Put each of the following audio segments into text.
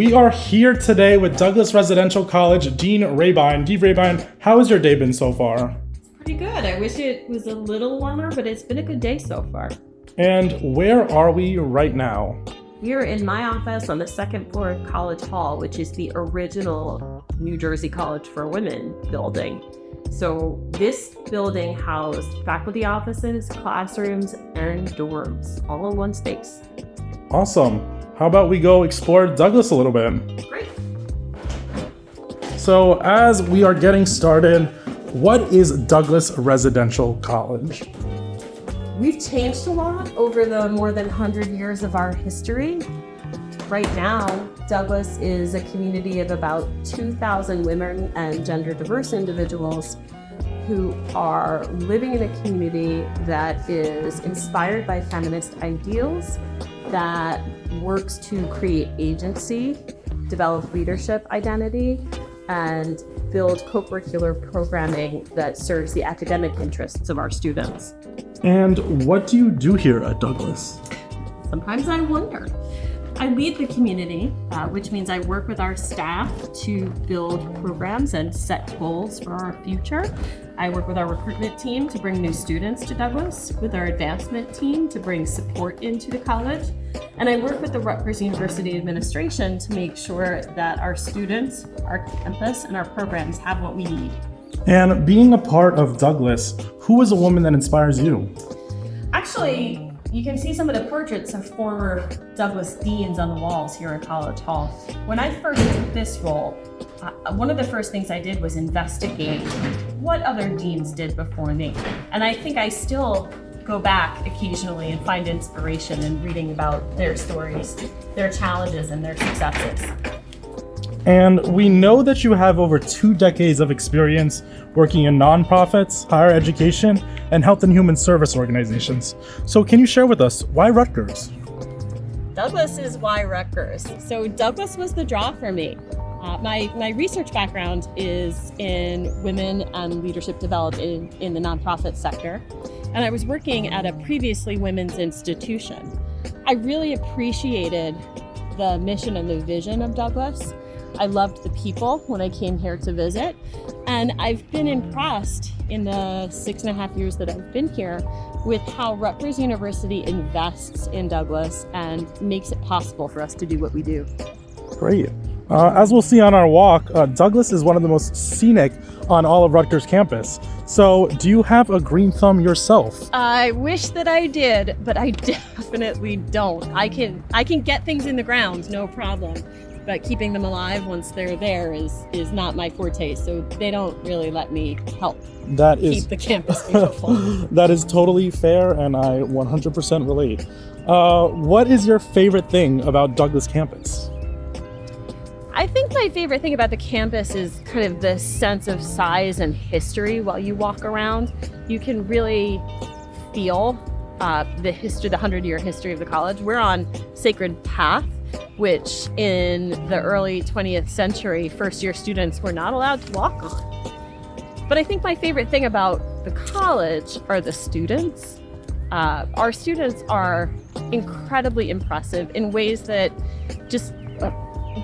We are here today with Douglas Residential College Dean Rehbein. Dean Rehbein, how has your day been so far? Pretty good. I wish it was a little warmer, but it's been a good day so far. And where are we right now? We are in my office on the second floor of College Hall, which is the original New Jersey College for Women building. So this building housed faculty offices, classrooms, and dorms, all in one space. Awesome. How about we go explore Douglas a little bit? Great. So as we are getting started, what is Douglas Residential College? We've changed a lot over the more than 100 years of our history. Right now, Douglas is a community of about 2,000 women and gender diverse individuals who are living in a community that is inspired by feminist ideals, that works to create agency, develop leadership identity, and build co-curricular programming that serves the academic interests of our students. And what do you do here at Douglas? Sometimes I wonder. I lead the community, which means I work with our staff to build programs and set goals for our future. I work with our recruitment team to bring new students to Douglas, with our advancement team to bring support into the college, and I work with the Rutgers University administration to make sure that our students, our campus, and our programs have what we need. And being a part of Douglas, who is a woman that inspires you? Actually, you can see some of the portraits of former Douglas deans on the walls here at College Hall. When I first took this role, one of the first things I did was investigate what other deans did before me. And I think I still go back occasionally and find inspiration in reading about their stories, their challenges, and their successes. And we know that you have over 2 decades of experience working in nonprofits, higher education, and health and human service organizations. So can you share with us, why Rutgers? Douglas is why Rutgers. So Douglas was the draw for me. My research background is in women and leadership development in the nonprofit sector. And I was working at a previously women's institution. I really appreciated the mission and the vision of Douglas. I loved the people when I came here to visit, and I've been impressed in the 6.5 years that I've been here with how Rutgers University invests in Douglas and makes it possible for us to do what we do. Great. As we'll see on our walk, Douglas is one of the most scenic on all of Rutgers campus. So do you have a green thumb yourself? I wish that I did, but I definitely don't. I can get things in the ground, no problem. But keeping them alive once they're there is not my forte, so they don't really let me help keep the campus beautiful. That is totally fair, and I 100% relate. What is your favorite thing about Douglas campus? I think my favorite thing about the campus is kind of the sense of size and history while you walk around. You can really feel the 100-year history of the college. We're on Sacred Path, which in the early 20th century, first-year students were not allowed to walk on. But I think my favorite thing about the college are the students. Our students are incredibly impressive in ways that just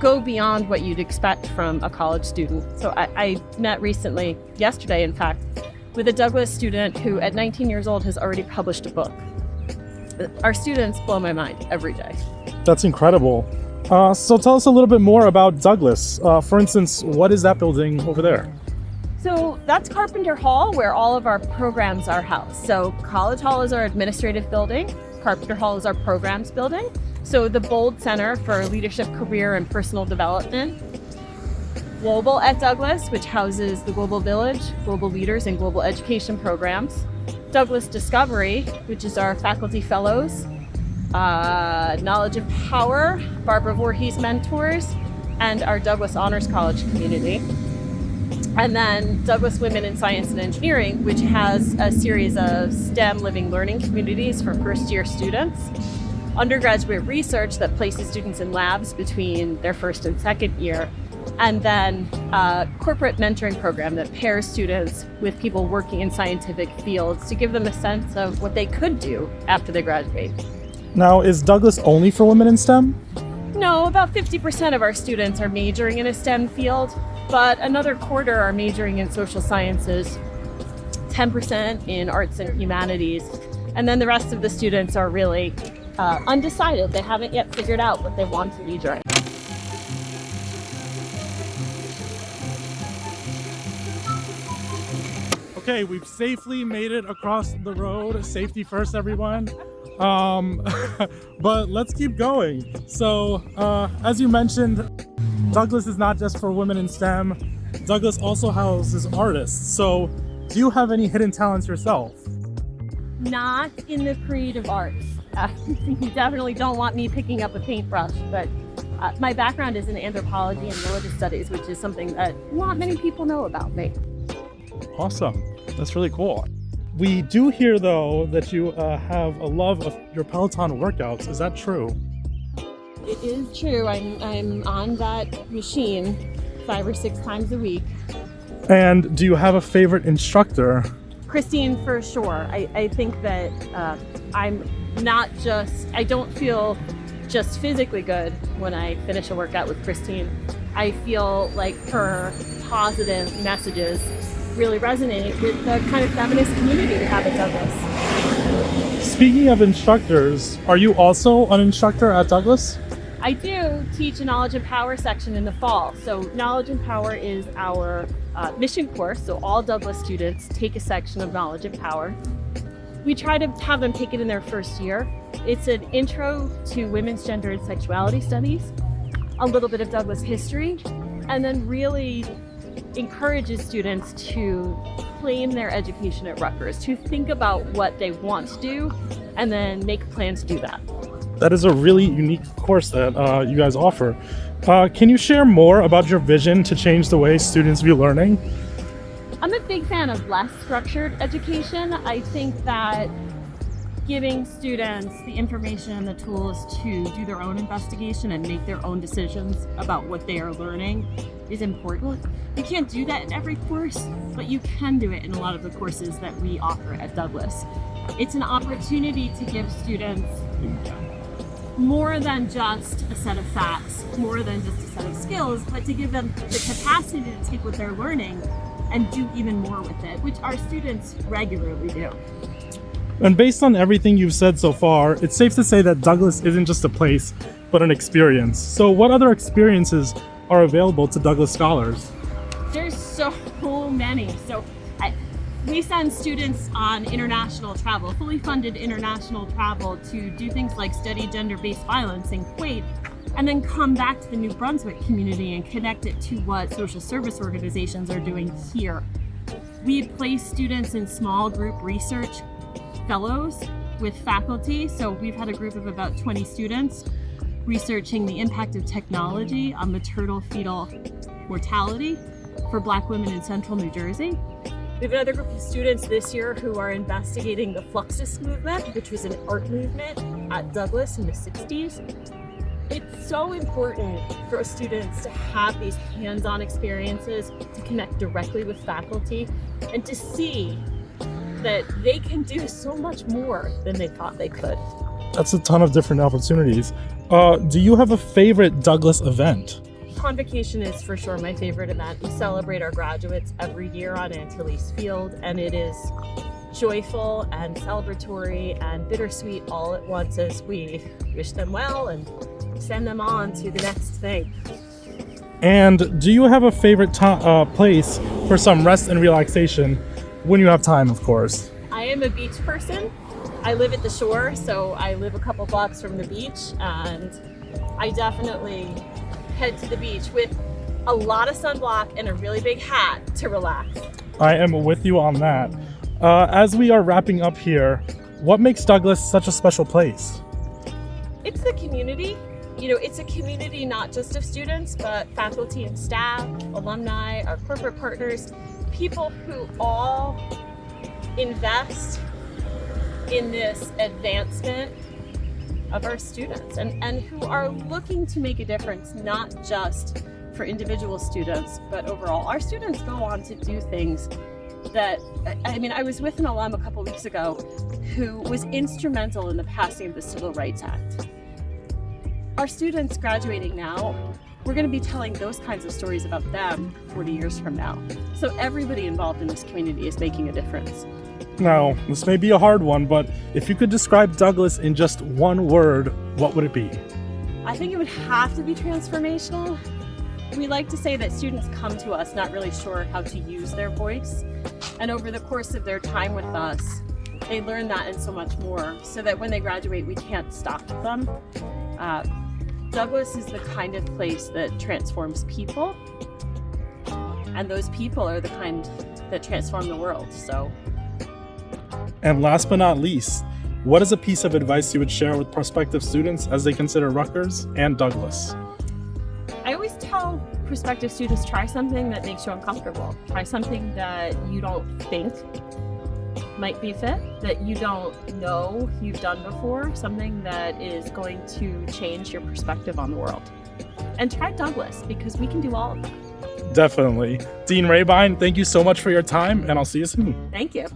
go beyond what you'd expect from a college student. So I met recently, yesterday in fact, with a Douglas student who at 19 years old has already published a book. Our students blow my mind every day. That's incredible. So tell us a little bit more about Douglas. For instance, what is that building over there? So that's Carpenter Hall, where all of our programs are housed. So College Hall is our administrative building. Carpenter Hall is our programs building. So the Bold Center for Leadership, Career, and Personal Development. Global at Douglas, which houses the Global Village, Global Leaders, and Global Education programs. Douglas Discovery, which is our faculty fellows. Knowledge of Power, Barbara Voorhees Mentors, and our Douglas Honors College community. And then Douglas Women in Science and Engineering, which has a series of STEM living learning communities for first-year students. Undergraduate research that places students in labs between their first and second year. And then a corporate mentoring program that pairs students with people working in scientific fields to give them a sense of what they could do after they graduate. Now, is Douglas only for women in STEM? No, about 50% of our students are majoring in a STEM field, but another quarter are majoring in social sciences, 10% in arts and humanities, and then the rest of the students are really undecided. They haven't yet figured out what they want to major in. Okay, we've safely made it across the road. Safety first, everyone. But let's keep going. So, as you mentioned, Douglas is not just for women in STEM. Douglas also houses artists. So, do you have any hidden talents yourself? Not in the creative arts. You definitely don't want me picking up a paintbrush, but my background is in anthropology and religious studies, which is something that not many people know about me. Awesome. That's really cool. We do hear, though, that you have a love of your Peloton workouts. Is that true? It is true. I'm on that machine 5 or 6 times a week. And do you have a favorite instructor? Christine, for sure. I think that I don't feel just physically good when I finish a workout with Christine. I feel like her positive messages really resonate with the kind of feminist community we have at Douglas. Speaking of instructors, are you also an instructor at Douglas? I do teach a Knowledge and Power section in the fall. So Knowledge and Power is our mission course. So all Douglas students take a section of Knowledge and Power. We try to have them take it in their first year. It's an intro to women's gender and sexuality studies, a little bit of Douglas history, and then really encourages students to claim their education at Rutgers, to think about what they want to do, and then make plans to do that. That is a really unique course that you guys offer. Can you share more about your vision to change the way students view learning? I'm a big fan of less structured education. I think that giving students the information and the tools to do their own investigation and make their own decisions about what they are learning is important. You can't do that in every course, but you can do it in a lot of the courses that we offer at Douglas. It's an opportunity to give students more than just a set of facts, more than just a set of skills, but to give them the capacity to take what they're learning and do even more with it, which our students regularly do. And based on everything you've said so far, it's safe to say that Douglas isn't just a place, but an experience. So what other experiences are available to Douglas scholars? There's so many. We send students on international travel, fully funded international travel, to do things like study gender-based violence in Kuwait, and then come back to the New Brunswick community and connect it to what social service organizations are doing here. We place students in small group research fellows with faculty. So we've had a group of about 20 students researching the impact of technology on maternal fetal mortality for Black women in central New Jersey. We have another group of students this year who are investigating the Fluxus movement, which was an art movement at Douglas in the 60s. It's so important for students to have these hands-on experiences, to connect directly with faculty, and to see that they can do so much more than they thought they could. That's a ton of different opportunities. Do you have a favorite Douglas event? Convocation is for sure my favorite event. We celebrate our graduates every year on Antilles Field, and it is joyful and celebratory and bittersweet all at once as we wish them well and send them on to the next thing. And do you have a favorite place for some rest and relaxation when you have time, of course? I am a beach person. I live at the shore, so I live a couple blocks from the beach, and I definitely head to the beach with a lot of sunblock and a really big hat to relax. I am with you on that. As we are wrapping up here, what makes Douglas such a special place? It's the community. You know, it's a community not just of students, but faculty and staff, alumni, our corporate partners, people who all invest in this advancement of our students and who are looking to make a difference, not just for individual students, but overall. Our students go on to do things that, I was with an alum a couple weeks ago who was instrumental in the passing of the Civil Rights Act. our students graduating now, we're going to be telling those kinds of stories about them 40 years from now. So everybody involved in this community is making a difference. Now, this may be a hard one, but if you could describe Douglas in just one word, what would it be? I think it would have to be transformational. We like to say that students come to us not really sure how to use their voice. And over the course of their time with us, they learn that and so much more, so that when they graduate, we can't stop them. Douglas is the kind of place that transforms people, and those people are the kind that transform the world. So. And last but not least, what is a piece of advice you would share with prospective students as they consider Rutgers and Douglas? I always tell prospective students, try something that makes you uncomfortable. Try something that you don't think might be fit, that you don't know you've done before, something that is going to change your perspective on the world. And try Douglas, because we can do all of that. Definitely. Dean Rehbein, thank you so much for your time, and I'll see you soon. Thank you.